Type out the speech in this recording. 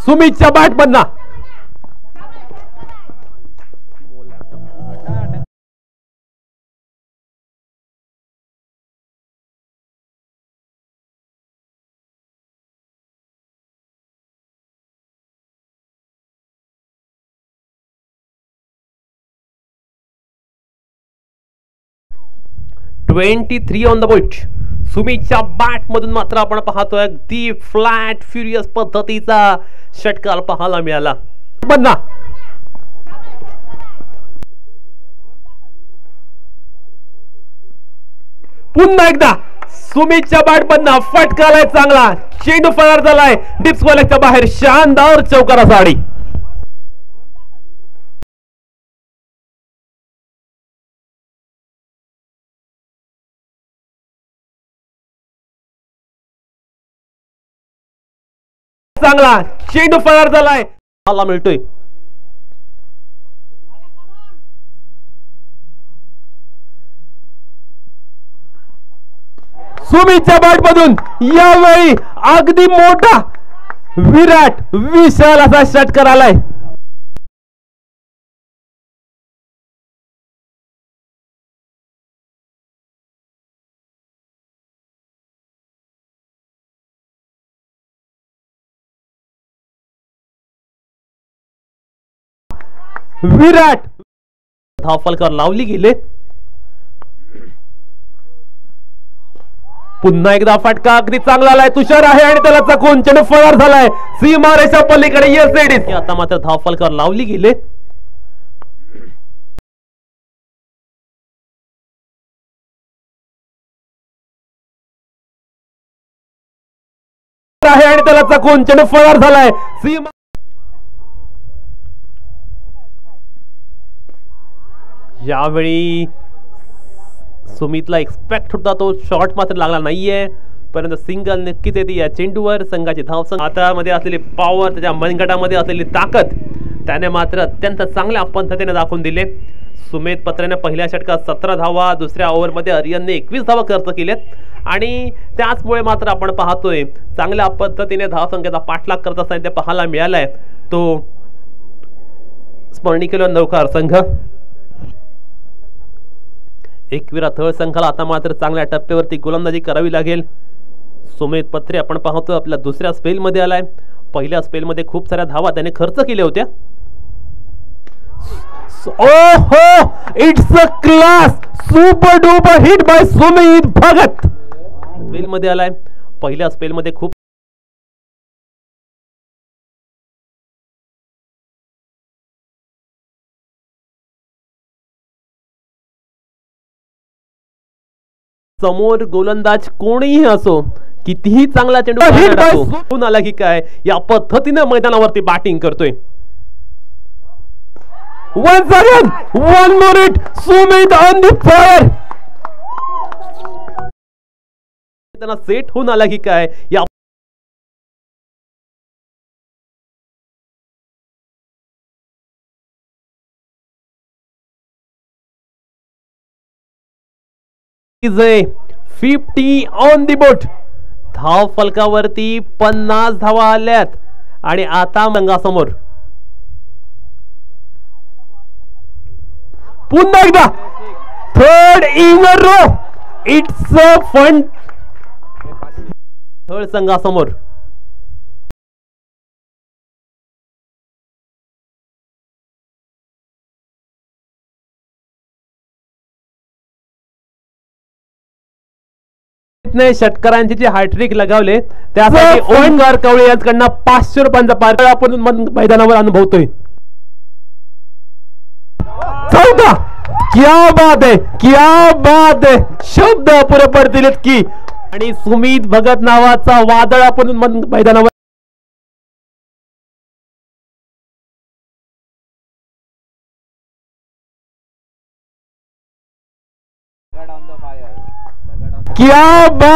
सुमितच्या बॅट मधना (23 on the bot. सुमितच्या बॅट मधून मात्र आपण पाहतोय अगदी फ्लॅट फ्युरियस पद्धतीचा षटकार पाहायला मिळाला. पुन्हा एकदा सुमितच्या बॅट मधनं फटकालाय चांगला चेंडू फरार झालाय डिस्क्वालिफायच्या बाहेर. शानदार चौकारा साडी. चांगला चेंडू फरार झालाय. हाला मिळतोय. सुमितच्या बॅट मधून यावेळी अगदी मोठा विराट विशाल असा षटकार आलाय. विराट धावफलकावर लावली गेले. पुन्हा एकदा फटका अगदी चांगला आलाय. तुषार आहे आणि त्याला चकून चेंडू फरार झालाय सीमारेषा पलीकडे. येस आता मात्र धावफलकावर लावली गेले. आहे आणि त्याला चकून चेंडू फरार झालाय सीमा. यावेळी सुमितला एक्सपेक्ट होता तो शॉट मात्र लागला नाहीये, परंतु सिंगल नक्कीच येते या चेंडूवर. संघाची धावसंख्या हातामध्ये असलेली पॉवर, त्याच्या मनगटामध्ये असलेली ताकद त्याने मात्र अत्यंत चांगल्या पद्धतीने दाखवून दिले. सुमित पत्रेने पहिल्या षटकात 17 धावा, दुसऱ्या ओव्हरमध्ये अरियनने 21 धावा खर्च केलेत आणि त्याचमुळे मात्र आपण पाहतोय चांगल्या पद्धतीने धावसंख्येचा पाठलाग करत असताना ते पाहायला मिळालाय. तो स्मरणीय नौकार संघ एकविरा थळ संघाला आता मात्र चांगल्या टप्प्यावरती गोलंदाजी करावी लागेल. सुमित पत्रे आपण पाहतो आपल्या दुसऱ्या स्पेलमध्ये आलाय. पहिल्या स्पेलमध्ये खूप साऱ्या धावा त्याने खर्च केल्या होत्या. ओहो, it's a class super duper hit by Sumit Bhagat. स्पेलमध्ये आलाय. पहिल्या स्पेलमध्ये खूप समोर गोलंदाज कोणीही असो, कितीही चांगला चेंडू आला की काय या पद्धतीने मैदानावरती बॅटिंग करतोय. Once again, one more hit, Sumit on the fire. त्यांना सेट होऊन आला की काय या is a 50 on the boat. धाव फलकावरती 50 धावा आल्यात आणि आता संघासमोर पुन्हा एकदा third in a row. It's a fun. Third संघासमोर षटकारांची जे हॅट्रिक लगावले त्यासाठी ओंकार कवळे यांच्याकडनं 500 रुपयांचा पारितोषिक आपण मैदानावर अनुभवतोय. चौथा. क्या बात है, क्या बात है. शब्द अपुरे पडतील की आणि सुमित भगत नावाचा वादळ आपण मैदानावर क्या बात.